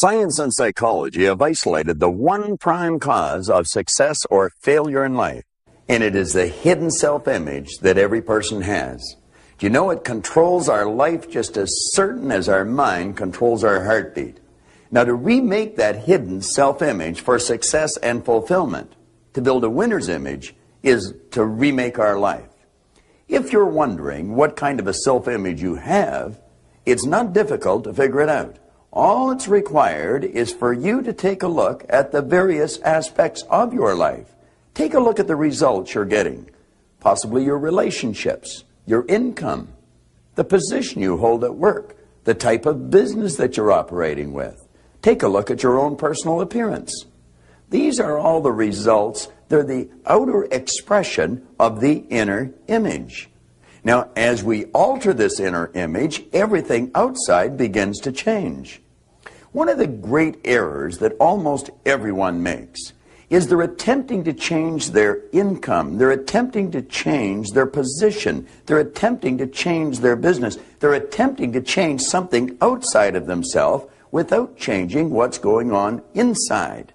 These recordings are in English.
Science and psychology have isolated the one prime cause of success or failure in life, and it is the hidden self-image that every person has. Do you know it controls our life just as certain as our mind controls our heartbeat? Now, to remake that hidden self-image for success and fulfillment, to build a winner's image, is to remake our life. If you're wondering what kind of a self-image you have, it's not difficult to figure it out. All it's required is for you to take a look at the various aspects of your life. Take a look at the results you're getting, possibly your relationships, your income, the position you hold at work, the type of business that you're operating with. Take a look at your own personal appearance. These are all the results. They're the outer expression of the inner image. Now, as we alter this inner image, everything outside begins to change. One of the great errors that almost everyone makes is they're attempting to change their income. They're attempting to change their position. They're attempting to change their business. They're attempting to change something outside of themselves without changing what's going on inside.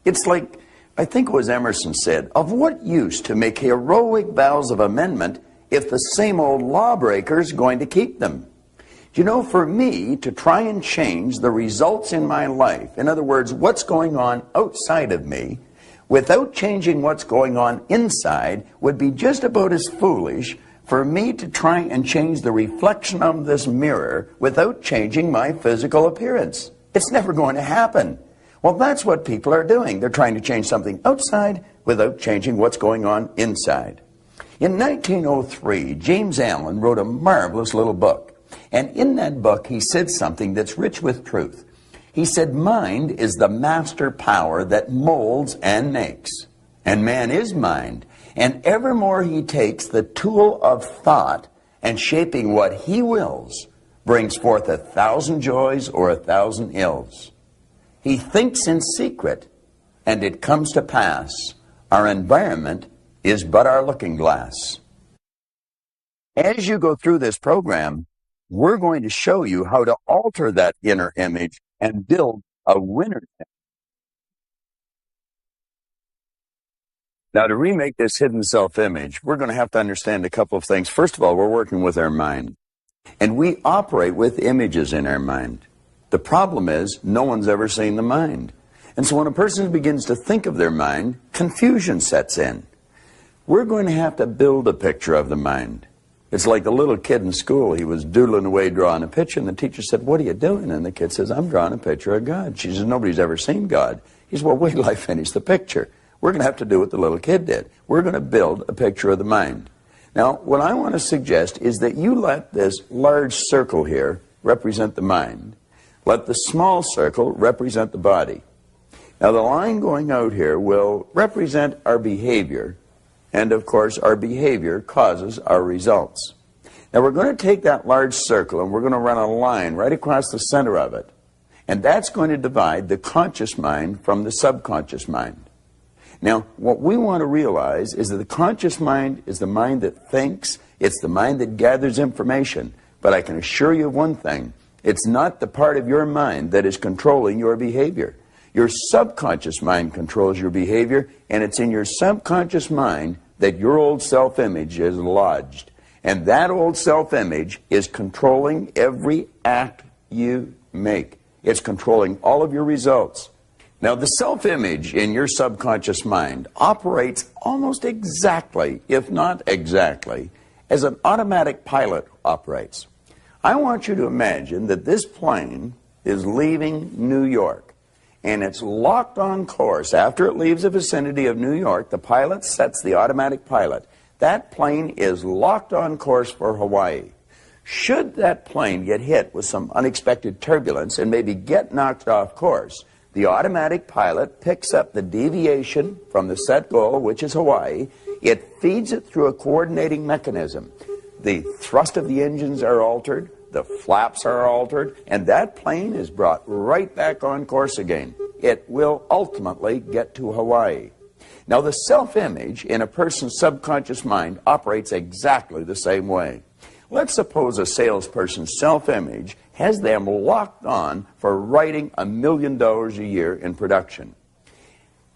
It's like, I think it was Emerson said, of what use to make heroic vows of amendment if the same old lawbreaker's going to keep them? You know, for me to try and change the results in my life, in other words, what's going on outside of me, without changing what's going on inside, would be just about as foolish for me to try and change the reflection of this mirror without changing my physical appearance. It's never going to happen. Well, that's what people are doing. They're trying to change something outside without changing what's going on inside. In 1903, James Allen wrote a marvelous little book. And in that book, he said something that's rich with truth. He said, mind is the master power that molds and makes. And man is mind. And evermore he takes the tool of thought and shaping what he wills, brings forth 1,000 joys or 1,000 ills. He thinks in secret, and it comes to pass. Our environment is but our looking glass. As you go through this program, we're going to show you how to alter that inner image and build a winner's image. Now, to remake this hidden self-image, we're going to have to understand a couple of things. First of all, we're working with our mind, and we operate with images in our mind. The problem is, no one's ever seen the mind. And so when a person begins to think of their mind, confusion sets in. We're going to have to build a picture of the mind. It's like the little kid in school. He was doodling away, drawing a picture, and the teacher said, "What are you doing?" And the kid says, "I'm drawing a picture of God." She says, "Nobody's ever seen God." He says, "Well, wait till I finish the picture." We're going to have to do what the little kid did. We're going to build a picture of the mind. Now, what I want to suggest is that you let this large circle here represent the mind. Let the small circle represent the body. Now, the line going out here will represent our behavior, and of course, our behavior causes our results. Now, we're going to take that large circle and we're going to run a line right across the center of it, and that's going to divide the conscious mind from the subconscious mind. Now, what we want to realize is that the conscious mind is the mind that thinks, it's the mind that gathers information, but I can assure you of one thing. It's not the part of your mind that is controlling your behavior. Your subconscious mind controls your behavior, and it's in your subconscious mind that your old self-image is lodged. And that old self-image is controlling every act you make. It's controlling all of your results. Now, the self-image in your subconscious mind operates almost exactly, if not exactly, as an automatic pilot operates. I want you to imagine that this plane is leaving New York, and it's locked on course. After it leaves the vicinity of New York, the pilot sets the automatic pilot. That plane is locked on course for Hawaii. Should that plane get hit with some unexpected turbulence and maybe get knocked off course, the automatic pilot picks up the deviation from the set goal, which is Hawaii. It feeds it through a coordinating mechanism. The thrust of the engines are altered, the flaps are altered, and that plane is brought right back on course again. It will ultimately get to Hawaii. Now, the self-image in a person's subconscious mind operates exactly the same way. Let's suppose a salesperson's self-image has them locked on for writing $1 million a year in production.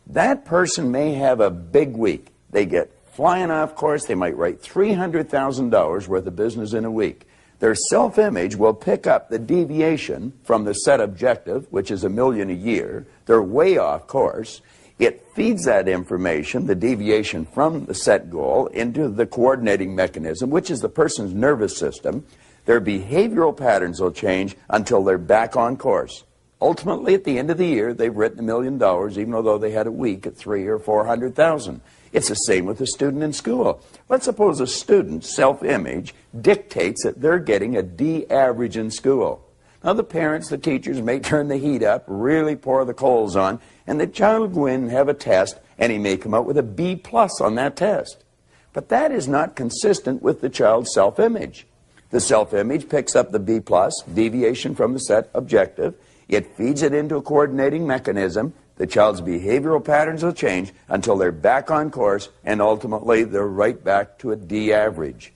That person may have a big week. They get flying off course. They might write $300,000 worth of business in a week. Their self-image will pick up the deviation from the set objective, which is $1 million a year. They're way off course. It feeds that information, the deviation from the set goal, into the coordinating mechanism, which is the person's nervous system. Their behavioral patterns will change until they're back on course. Ultimately, at the end of the year, they've written $1 million, even though they had a week at $300,000 or $400,000. It's the same with a student in school. Let's suppose a student's self-image dictates that they're getting a D average in school. Now, the parents, the teachers may turn the heat up, really pour the coals on, and the child will go in and have a test, and he may come out with a B plus on that test. But that is not consistent with the child's self-image. The self-image picks up the B plus, deviation from the set objective. It feeds it into a coordinating mechanism. The child's behavioral patterns will change until they're back on course, and ultimately they're right back to a D average.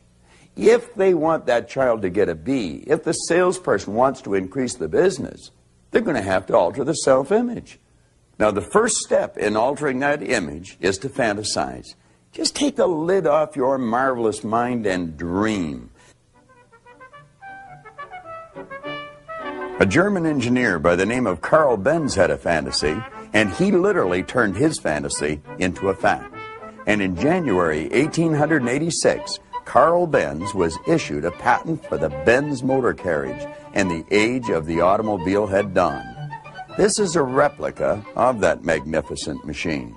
If they want that child to get a B, if the salesperson wants to increase the business, they're going to have to alter the self-image. Now, the first step in altering that image is to fantasize. Just take the lid off your marvelous mind and dream. A German engineer by the name of Carl Benz had a fantasy, and he literally turned his fantasy into a fact. And in January 1886, Carl Benz was issued a patent for the Benz motor carriage, and the age of the automobile had dawned. This is a replica of that magnificent machine.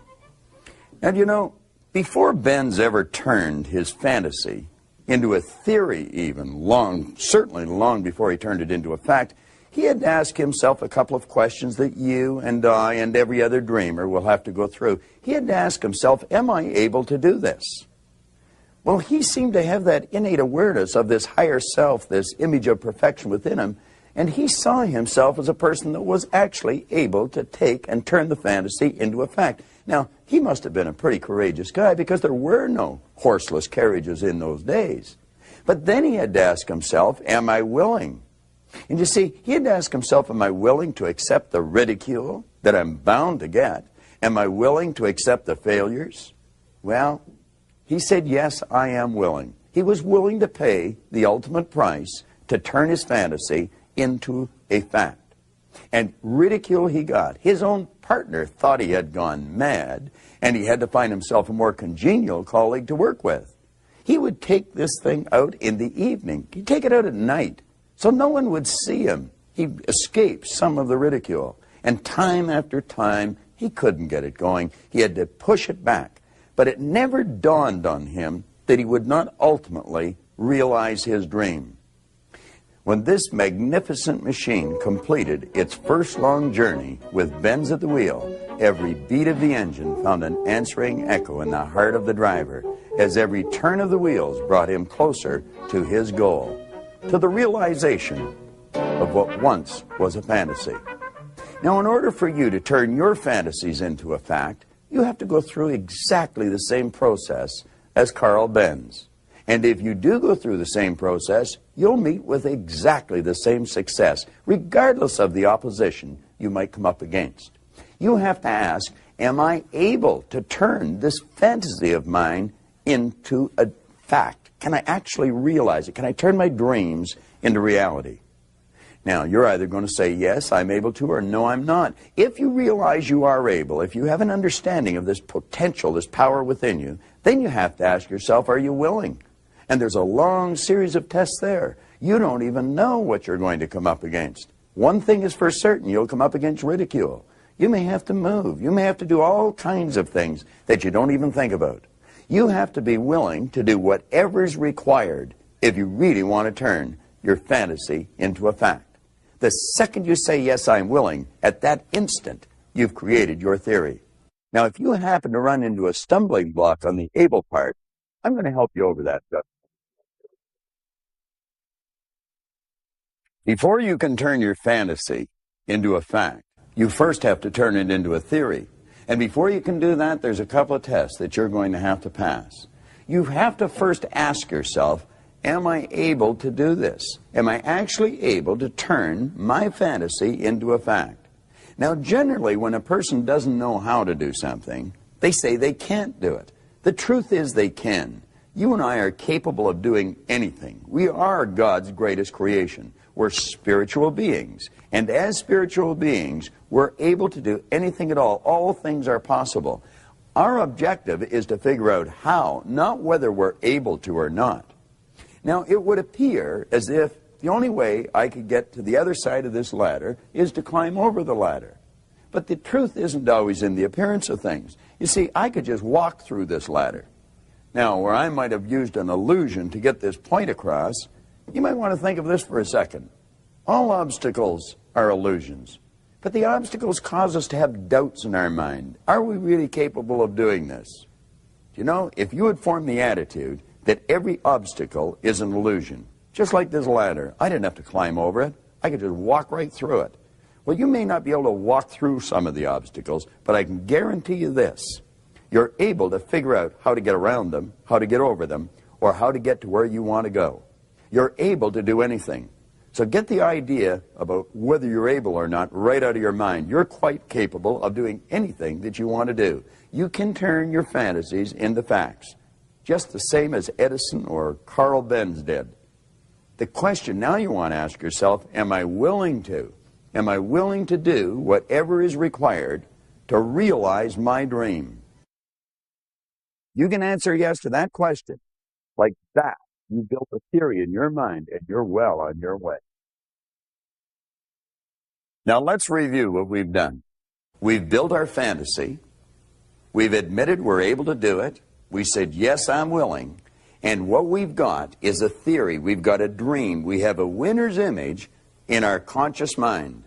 And you know, before Benz ever turned his fantasy into a theory even, certainly long before he turned it into a fact, he had to ask himself a couple of questions that you and I and every other dreamer will have to go through. He had to ask himself, am I able to do this? Well, he seemed to have that innate awareness of this higher self, this image of perfection within him, and he saw himself as a person that was actually able to take and turn the fantasy into a fact. Now, he must have been a pretty courageous guy because there were no horseless carriages in those days. But then he had to ask himself, am I willing? And you see, he had to ask himself, am I willing to accept the ridicule that I'm bound to get? Am I willing to accept the failures? Well, he said, yes, I am willing. He was willing to pay the ultimate price to turn his fantasy into a fact. And ridicule he got. His own partner thought he had gone mad, and he had to find himself a more congenial colleague to work with. He would take this thing out in the evening. He'd take it out at night, so no one would see him. He'd escape some of the ridicule. And time after time, he couldn't get it going. He had to push it back. But it never dawned on him that he would not ultimately realize his dream. When this magnificent machine completed its first long journey with Benz at the wheel, every beat of the engine found an answering echo in the heart of the driver, as every turn of the wheels brought him closer to his goal, to the realization of what once was a fantasy. Now, in order for you to turn your fantasies into a fact, you have to go through exactly the same process as Carl Benz. And if you do go through the same process, you'll meet with exactly the same success, regardless of the opposition you might come up against. You have to ask, am I able to turn this fantasy of mine into a fact? Can I actually realize it? Can I turn my dreams into reality? Now, you're either going to say, yes, I'm able to, or no, I'm not. If you realize you are able, if you have an understanding of this potential, this power within you, then you have to ask yourself, are you willing? And there's a long series of tests there. You don't even know what you're going to come up against. One thing is for certain, you'll come up against ridicule. You may have to move. You may have to do all kinds of things that you don't even think about. You have to be willing to do whatever's required if you really want to turn your fantasy into a fact. The second you say, yes, I'm willing, at that instant, you've created your theory. Now, if you happen to run into a stumbling block on the able part, I'm going to help you over that. Before you can turn your fantasy into a fact, you first have to turn it into a theory. And before you can do that, there's a couple of tests that you're going to have to pass. You have to first ask yourself, am I able to do this? Am I actually able to turn my fantasy into a fact? Now, generally, when a person doesn't know how to do something, they say they can't do it. The truth is they can. You and I are capable of doing anything. We are God's greatest creation. We're spiritual beings. And as spiritual beings, we're able to do anything at all. All things are possible. Our objective is to figure out how, not whether we're able to or not. Now, it would appear as if the only way I could get to the other side of this ladder is to climb over the ladder. But the truth isn't always in the appearance of things. You see, I could just walk through this ladder. Now, where I might have used an illusion to get this point across, you might want to think of this for a second. All obstacles are illusions. But the obstacles cause us to have doubts in our mind. Are we really capable of doing this? You know, if you had formed the attitude that every obstacle is an illusion, just like this ladder, I didn't have to climb over it. I could just walk right through it. Well, you may not be able to walk through some of the obstacles, but I can guarantee you this. You're able to figure out how to get around them, how to get over them, or how to get to where you want to go. You're able to do anything. So get the idea about whether you're able or not right out of your mind. You're quite capable of doing anything that you want to do. You can turn your fantasies into facts, just the same as Edison or Carl Benz did. The question now you want to ask yourself, am I willing to? Am I willing to do whatever is required to realize my dream? You can answer yes to that question. Like that, you built a theory in your mind and you're well on your way. Now let's review what we've done. We've built our fantasy. We've admitted we're able to do it. We said, yes, I'm willing. And what we've got is a theory. We've got a dream. We have a winner's image in our conscious mind.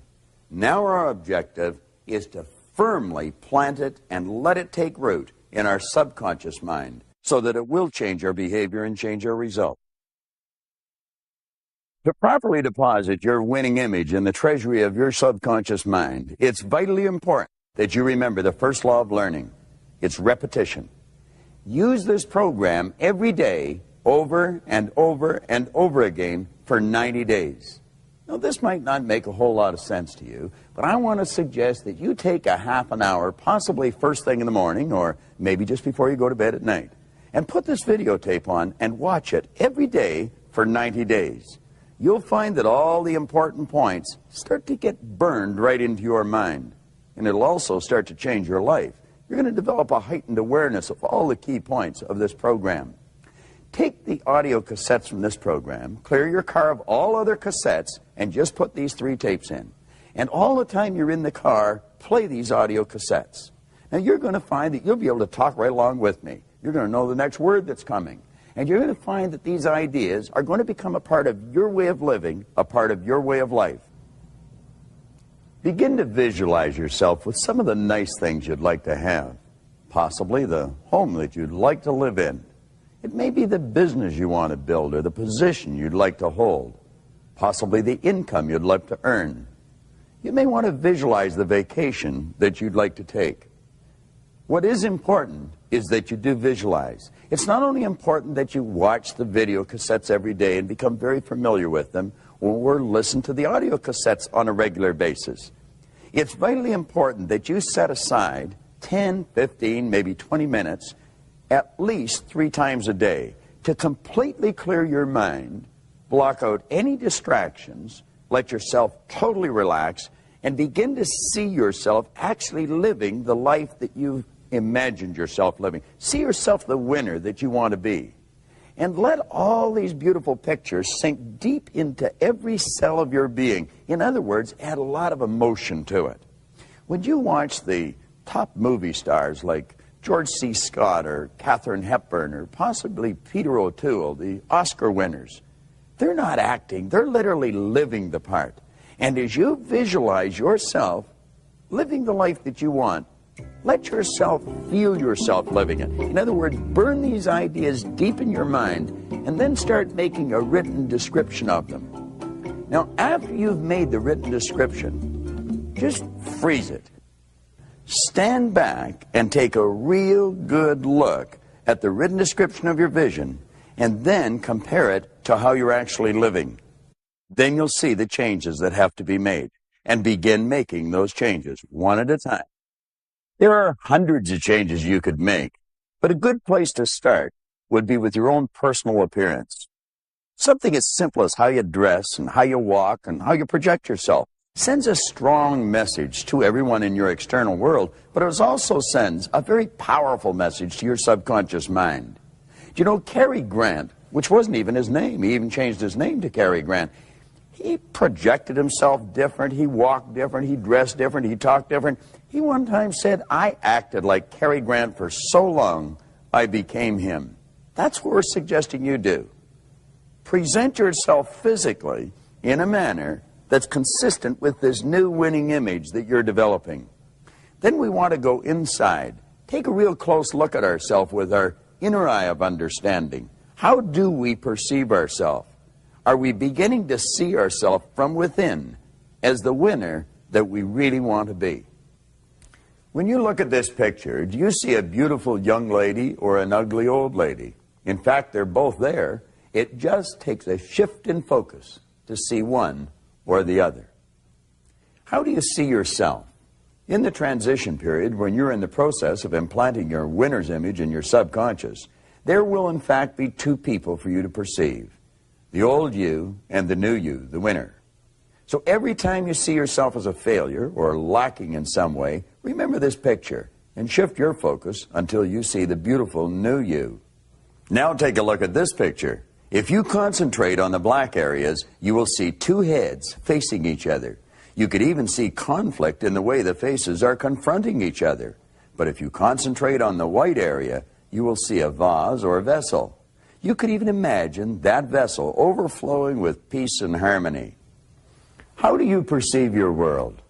Now our objective is to firmly plant it and let it take root in our subconscious mind so that it will change our behavior and change our result. To properly deposit your winning image in the treasury of your subconscious mind, it's vitally important that you remember the first law of learning. It's repetition. Use this program every day over and over and over again for 90 days. Now, this might not make a whole lot of sense to you, but I want to suggest that you take a half an hour, possibly first thing in the morning, or maybe just before you go to bed at night, and put this videotape on and watch it every day for 90 days. You'll find that all the important points start to get burned right into your mind, and it'll also start to change your life. You're going to develop a heightened awareness of all the key points of this program. Take the audio cassettes from this program, clear your car of all other cassettes, and just put these 3 tapes in. And all the time you're in the car, play these audio cassettes. Now you're going to find that you'll be able to talk right along with me. You're going to know the next word that's coming. And you're going to find that these ideas are going to become a part of your way of living, a part of your way of life. Begin to visualize yourself with some of the nice things you'd like to have. Possibly the home that you'd like to live in. It may be the business you want to build or the position you'd like to hold. Possibly the income you'd like to earn. You may want to visualize the vacation that you'd like to take. What is important is that you do visualize. It's not only important that you watch the video cassettes every day and become very familiar with them, or listen to the audio cassettes on a regular basis. It's vitally important that you set aside 10, 15, maybe 20 minutes at least 3 times a day to completely clear your mind, block out any distractions, let yourself totally relax, and begin to see yourself actually living the life that you've imagined yourself living. See yourself the winner that you want to be. And let all these beautiful pictures sink deep into every cell of your being. In other words, add a lot of emotion to it. When you watch the top movie stars like George C. Scott or Katharine Hepburn or possibly Peter O'Toole, the Oscar winners, they're not acting, they're literally living the part. And as you visualize yourself living the life that you want, let yourself feel yourself living it. In other words, burn these ideas deep in your mind and then start making a written description of them. Now, after you've made the written description, just freeze it. Stand back and take a real good look at the written description of your vision and then compare it to how you're actually living. Then you'll see the changes that have to be made and begin making those changes one at a time. There are hundreds of changes you could make, but a good place to start would be with your own personal appearance. Something as simple as how you dress and how you walk and how you project yourself sends a strong message to everyone in your external world, but it also sends a very powerful message to your subconscious mind. Do you know Cary Grant, which wasn't even his name, he even changed his name to Cary Grant, he projected himself different, he walked different, he dressed different, he talked different. He one time said, "I acted like Cary Grant for so long, I became him." That's what we're suggesting you do. Present yourself physically in a manner that's consistent with this new winning image that you're developing. Then we want to go inside. Take a real close look at ourselves with our inner eye of understanding. How do we perceive ourselves? Are we beginning to see ourselves from within as the winner that we really want to be? When you look at this picture, do you see a beautiful young lady or an ugly old lady? In fact, they're both there. It just takes a shift in focus to see one or the other. How do you see yourself? In the transition period, when you're in the process of implanting your winner's image in your subconscious, there will in fact be two people for you to perceive: the old you and the new you, the winner. So every time you see yourself as a failure or lacking in some way, remember this picture and shift your focus until you see the beautiful new you. Now take a look at this picture. If you concentrate on the black areas, you will see two heads facing each other. You could even see conflict in the way the faces are confronting each other. But if you concentrate on the white area, you will see a vase or a vessel. You could even imagine that vessel overflowing with peace and harmony. How do you perceive your world?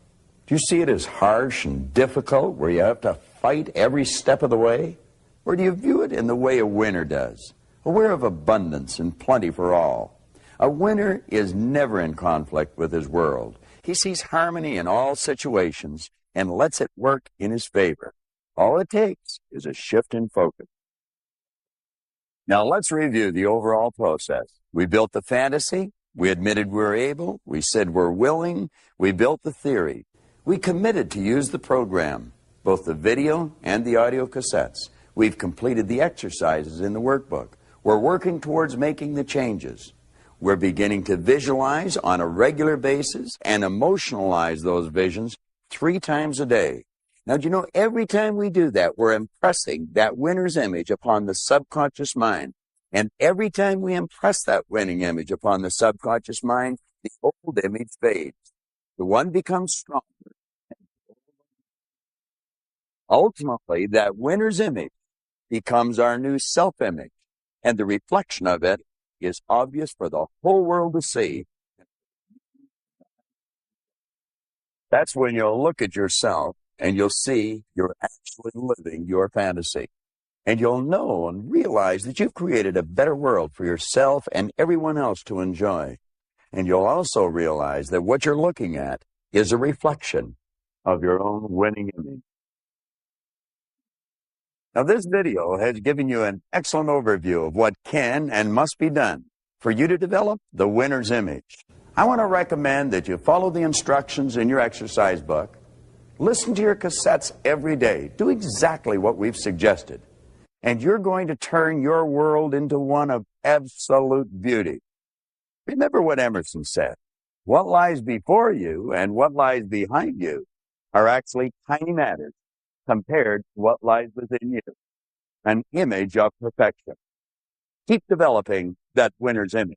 Do you see it as harsh and difficult, where you have to fight every step of the way? Or do you view it in the way a winner does, aware of abundance and plenty for all? A winner is never in conflict with his world. He sees harmony in all situations and lets it work in his favor. All it takes is a shift in focus. Now let's review the overall process. We built the fantasy. We admitted we're able. We said we're willing. We built the theory. We committed to use the program, both the video and the audio cassettes. We've completed the exercises in the workbook. We're working towards making the changes. We're beginning to visualize on a regular basis and emotionalize those visions 3 times a day. Now, do you know, every time we do that, we're impressing that winner's image upon the subconscious mind. And every time we impress that winning image upon the subconscious mind, the old image fades. The one becomes stronger. Ultimately, that winner's image becomes our new self-image, and the reflection of it is obvious for the whole world to see. That's when you'll look at yourself and you'll see you're actually living your fantasy. And you'll know and realize that you've created a better world for yourself and everyone else to enjoy. And you'll also realize that what you're looking at is a reflection of your own winning image. Now, this video has given you an excellent overview of what can and must be done for you to develop the winner's image. I want to recommend that you follow the instructions in your exercise book, listen to your cassettes every day, do exactly what we've suggested, and you're going to turn your world into one of absolute beauty. Remember what Emerson said: what lies before you and what lies behind you are actually tiny matters compared to what lies within you, an image of perfection. Keep developing that winner's image.